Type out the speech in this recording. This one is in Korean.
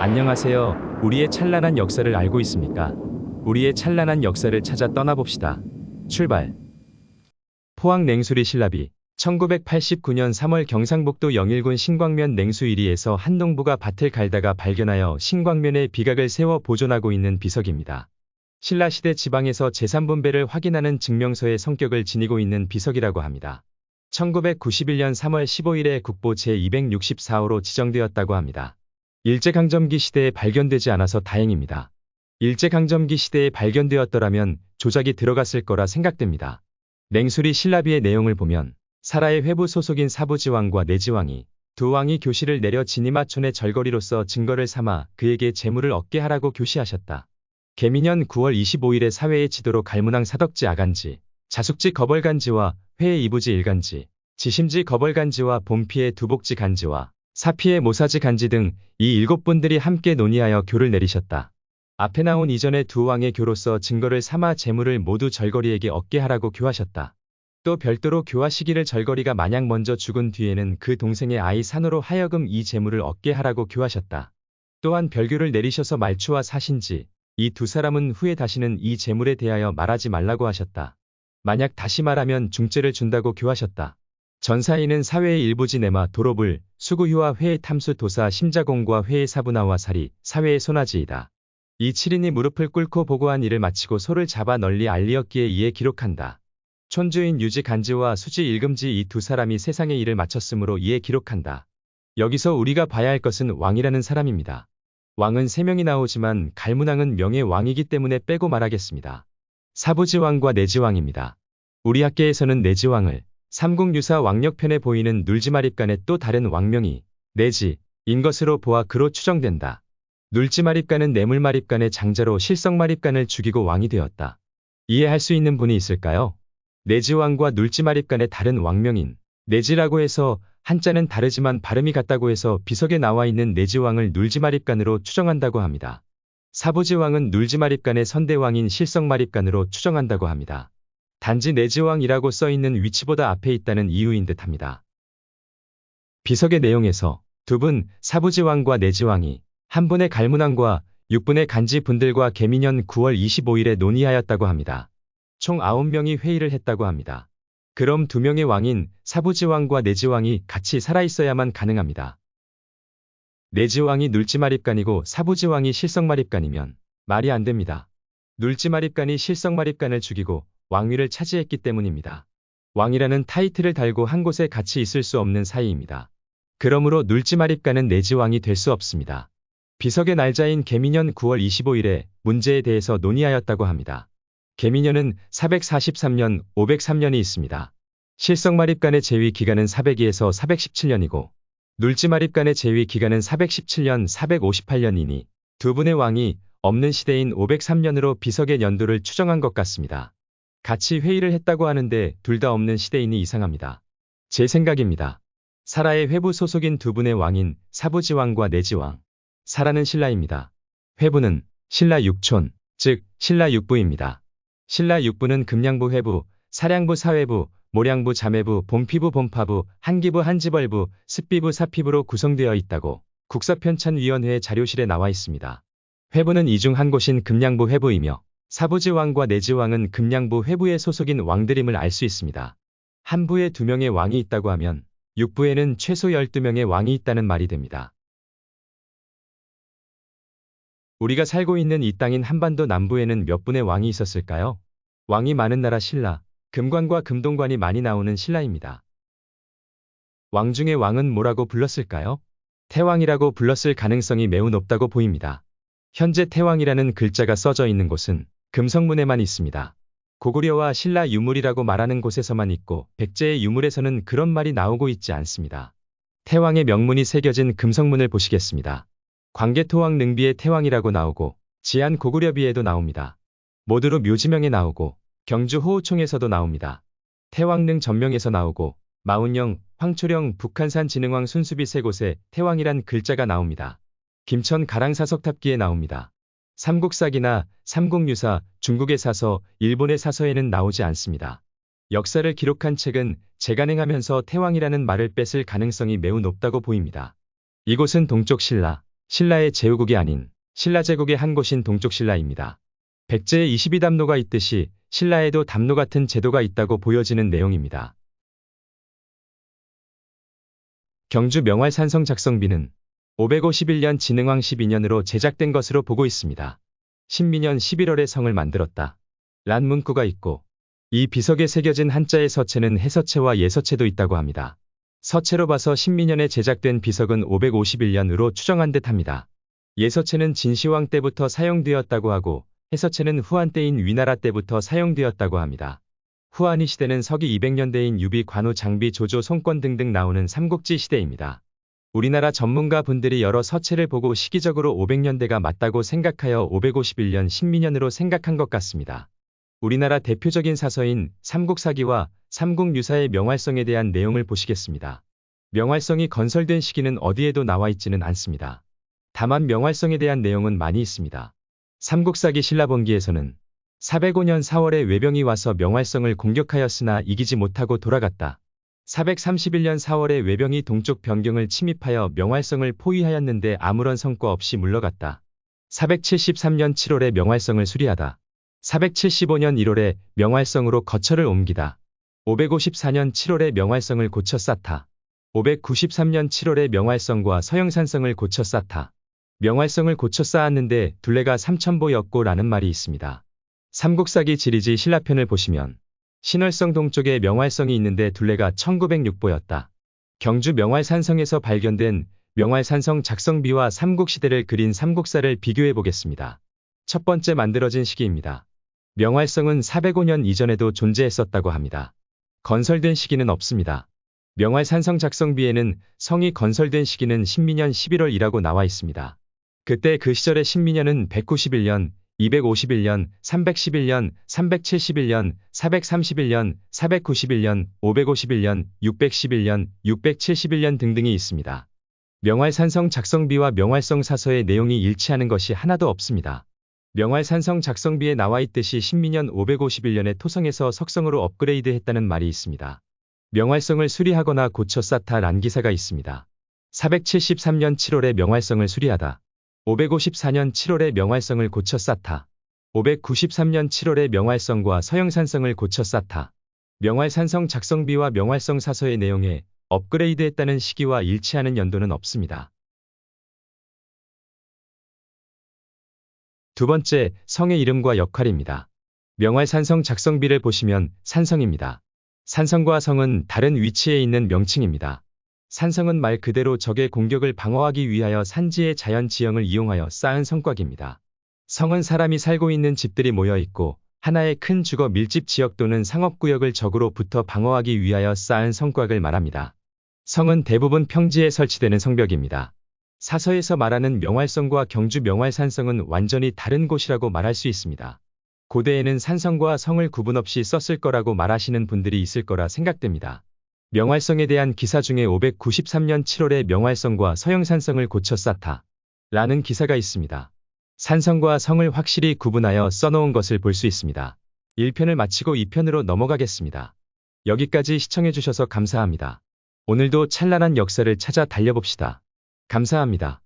안녕하세요. 우리의 찬란한 역사를 알고 있습니까? 우리의 찬란한 역사를 찾아 떠나봅시다. 출발. 포항 냉수리 신라비 1989년 3월 경상북도 영일군 신광면 냉수 1리에서 한 농부가 밭을 갈다가 발견하여 신광면에 비각을 세워 보존하고 있는 비석입니다. 신라시대 지방에서 재산분배를 확인하는 증명서의 성격을 지니고 있는 비석이라고 합니다. 1991년 3월 15일에 국보 제264호로 지정되었다고 합니다. 일제강점기 시대에 발견되지 않아서 다행입니다. 일제강점기 시대에 발견되었더라면 조작이 들어갔을 거라 생각됩니다. 냉수리 신라비의 내용을 보면 사라의 회부 소속인 사부지왕과 내지왕이 두 왕이 교시를 내려 진이마촌의 절거리로서 증거를 삼아 그에게 재물을 얻게 하라고 교시하셨다. 개미년 9월 25일에 사회의 지도로 갈문항 사덕지 아간지, 자숙지 거벌간지와 회의 이부지 일간지, 지심지 거벌간지와 봄피의 두복지 간지와 사피의 모사지 간지 등 이 7분들이 함께 논의하여 교를 내리셨다. 앞에 나온 이전의 두 왕의 교로서 증거를 삼아 재물을 모두 절거리에게 얻게 하라고 교하셨다. 또 별도로 교화 시기를 절거리가 만약 먼저 죽은 뒤에는 그 동생의 아이 산으로 하여금 이 재물을 얻게 하라고 교하셨다. 또한 별교를 내리셔서 말추와 사신지 이 두 사람은 후에 다시는 이 재물에 대하여 말하지 말라고 하셨다. 만약 다시 말하면 중죄를 준다고 교하셨다. 전사인은 사회의 일부지 내마 도로불, 수구휴와 회의 탐수 도사 심자공과 회의 사부나와 사리, 사회의 소나지이다. 이 7인이 무릎을 꿇고 보고한 일을 마치고 소를 잡아 널리 알리었기에 이에 기록한다. 촌주인 유지 간지와 수지 일금지 이 두 사람이 세상의 일을 마쳤으므로 이에 기록한다. 여기서 우리가 봐야 할 것은 왕이라는 사람입니다. 왕은 3명이 나오지만 갈문왕은 명예 왕이기 때문에 빼고 말하겠습니다. 사부지왕과 내지왕입니다. 우리 학계에서는 내지왕을 삼국유사 왕력편에 보이는 눌지마립간의 또 다른 왕명이 내지인 것으로 보아 그로 추정된다. 눌지마립간은 뇌물마립간의 장자로 실성마립간을 죽이고 왕이 되었다. 이해할 수 있는 분이 있을까요? 내지왕과 눌지마립간의 다른 왕명인 내지라고 해서 한자는 다르지만 발음이 같다고 해서 비석에 나와 있는 내지왕을 눌지마립간으로 추정한다고 합니다. 사부지왕은 눌지마립간의 선대왕인 실성마립간으로 추정한다고 합니다. 단지 내지왕이라고 써있는 위치보다 앞에 있다는 이유인 듯합니다. 비석의 내용에서 두 분, 사부지왕과 내지왕이 한 분의 갈문왕과 6분의 간지 분들과 개미년 9월 25일에 논의하였다고 합니다. 총 9명이 회의를 했다고 합니다. 그럼 2명의 왕인 사부지왕과 내지왕이 같이 살아있어야만 가능합니다. 내지왕이 눌지마립간이고 사부지왕이 실성마립간이면 말이 안 됩니다. 눌지마립간이 실성마립간을 죽이고 왕위를 차지했기 때문입니다. 왕이라는 타이틀을 달고 한 곳에 같이 있을 수 없는 사이입니다. 그러므로 눌지마립간은 내지왕이 될 수 없습니다. 비석의 날짜인 개미년 9월 25일에 문제에 대해서 논의하였다고 합니다. 개미년은 443년, 503년이 있습니다. 실성마립간의 재위 기간은 402에서 417년이고 눌지마립간의 재위 기간은 417년, 458년이니 두 분의 왕이 없는 시대인 503년으로 비석의 연도를 추정한 것 같습니다. 같이 회의를 했다고 하는데 둘 다 없는 시대이니 이상합니다. 제 생각입니다. 사라의 회부 소속인 두 분의 왕인 사부지왕과 내지왕. 사라는 신라입니다. 회부는 신라 육촌, 즉 신라 육부입니다. 신라 육부는 금량부 회부, 사량부 사회부, 모량부 자매부, 봄피부 봄파부, 한기부 한지벌부, 습비부 사피부로 구성되어 있다고 국사편찬위원회 자료실에 나와 있습니다. 회부는 이 중 한 곳인 금량부 회부이며 사부지왕과 내지왕은 금량부 회부에 소속인 왕들임을 알 수 있습니다. 한 부에 2명의 왕이 있다고 하면 6부에는 최소 12명의 왕이 있다는 말이 됩니다. 우리가 살고 있는 이 땅인 한반도 남부에는 몇 분의 왕이 있었을까요? 왕이 많은 나라 신라, 금관과 금동관이 많이 나오는 신라입니다. 왕 중의 왕은 뭐라고 불렀을까요? 태왕이라고 불렀을 가능성이 매우 높다고 보입니다. 현재 태왕이라는 글자가 써져 있는 곳은 금성문에만 있습니다. 고구려와 신라 유물이라고 말하는 곳에서만 있고 백제의 유물에서는 그런 말이 나오고 있지 않습니다. 태왕의 명문이 새겨진 금성문을 보시겠습니다. 광개토왕 능비의 태왕이라고 나오고 지안 고구려비에도 나옵니다. 모두로 묘지명에 나오고 경주 호우총에서도 나옵니다. 태왕릉 전명에서 나오고 마운령, 황초령, 북한산 진흥왕 순수비 세 곳에 태왕이란 글자가 나옵니다. 김천 가랑사석탑기에 나옵니다. 삼국사기나 삼국유사, 중국의 사서, 일본의 사서에는 나오지 않습니다. 역사를 기록한 책은 재간행하면서 태왕이라는 말을 뺐을 가능성이 매우 높다고 보입니다. 이곳은 동쪽 신라, 신라의 제후국이 아닌 신라 제국의 한 곳인 동쪽 신라입니다. 백제에 22담로가 있듯이 신라에도 담로 같은 제도가 있다고 보여지는 내용입니다. 경주 명활산성 작성비는 551년 진흥왕 12년으로 제작된 것으로 보고 있습니다. 신민년 11월에 성을 만들었다. 란 문구가 있고 이 비석에 새겨진 한자의 서체는 해서체와 예서체도 있다고 합니다. 서체로 봐서 신민년에 제작된 비석은 551년으로 추정한 듯합니다. 예서체는 진시황 때부터 사용되었다고 하고 해서체는 후한 때인 위나라 때부터 사용되었다고 합니다. 후한이 시대는 서기 200년대인 유비, 관우, 장비, 조조, 송권 등등 나오는 삼국지 시대입니다. 우리나라 전문가 분들이 여러 서체를 보고 시기적으로 500년대가 맞다고 생각하여 551년 신민년으로 생각한 것 같습니다. 우리나라 대표적인 사서인 삼국사기와 삼국유사의 명활성에 대한 내용을 보시겠습니다. 명활성이 건설된 시기는 어디에도 나와 있지는 않습니다. 다만 명활성에 대한 내용은 많이 있습니다. 삼국사기 신라본기에서는 405년 4월에 외병이 와서 명활성을 공격하였으나 이기지 못하고 돌아갔다. 431년 4월에 외병이 동쪽 변경을 침입하여 명활성을 포위하였는데 아무런 성과 없이 물러갔다. 473년 7월에 명활성을 수리하다. 475년 1월에 명활성으로 거처를 옮기다. 554년 7월에 명활성을 고쳐 쌓다. 593년 7월에 명활성과 서영산성을 고쳐 쌓다. 명활성을 고쳐 쌓았는데 둘레가 3000보였고 라는 말이 있습니다. 삼국사기 지리지 신라편을 보시면 신월성 동쪽에 명활성이 있는데 둘레가 1906보였다. 경주 명활산성에서 발견된 명활산성 작성비와 삼국시대를 그린 삼국사를 비교해 보겠습니다. 첫 번째 만들어진 시기입니다. 명활성은 405년 이전에도 존재했었다고 합니다. 건설된 시기는 없습니다. 명활산성 작성비에는 성이 건설된 시기는 신민년 11월이라고 나와 있습니다. 그때 그 시절의 신민년은 191년, 251년, 311년, 371년, 431년, 491년, 551년, 611년, 671년 등등이 있습니다. 명활산성 작성비와 명활성 사서의 내용이 일치하는 것이 하나도 없습니다. 명활산성 작성비에 나와 있듯이 신민년 551년에 토성에서 석성으로 업그레이드했다는 말이 있습니다. 명활성을 수리하거나 고쳐 쌓다란 기사가 있습니다. 473년 7월에 명활성을 수리하다. 554년 7월에 명활성을 고쳐 쌓다. 593년 7월에 명활성과 서영산성을 고쳐 쌓다. 명활산성 작성비와 명활성 사서의 내용에 업그레이드했다는 시기와 일치하는 연도는 없습니다. 두 번째, 성의 이름과 역할입니다. 명활산성 작성비를 보시면 산성입니다. 산성과 성은 다른 위치에 있는 명칭입니다. 산성은 말 그대로 적의 공격을 방어하기 위하여 산지의 자연 지형을 이용하여 쌓은 성곽입니다. 성은 사람이 살고 있는 집들이 모여 있고 하나의 큰 주거 밀집 지역 또는 상업구역을 적으로부터 방어하기 위하여 쌓은 성곽을 말합니다. 성은 대부분 평지에 설치되는 성벽입니다. 사서에서 말하는 명활성과 경주 명활산성은 완전히 다른 곳이라고 말할 수 있습니다. 고대에는 산성과 성을 구분 없이 썼을 거라고 말하시는 분들이 있을 거라 생각됩니다. 명활성에 대한 기사 중에 593년 7월에 명활성과 서영산성을 고쳐 쌓다 라는 기사가 있습니다. 산성과 성을 확실히 구분하여 써놓은 것을 볼 수 있습니다. 1편을 마치고 2편으로 넘어가겠습니다. 여기까지 시청해주셔서 감사합니다. 오늘도 찬란한 역사를 찾아 달려봅시다. 감사합니다.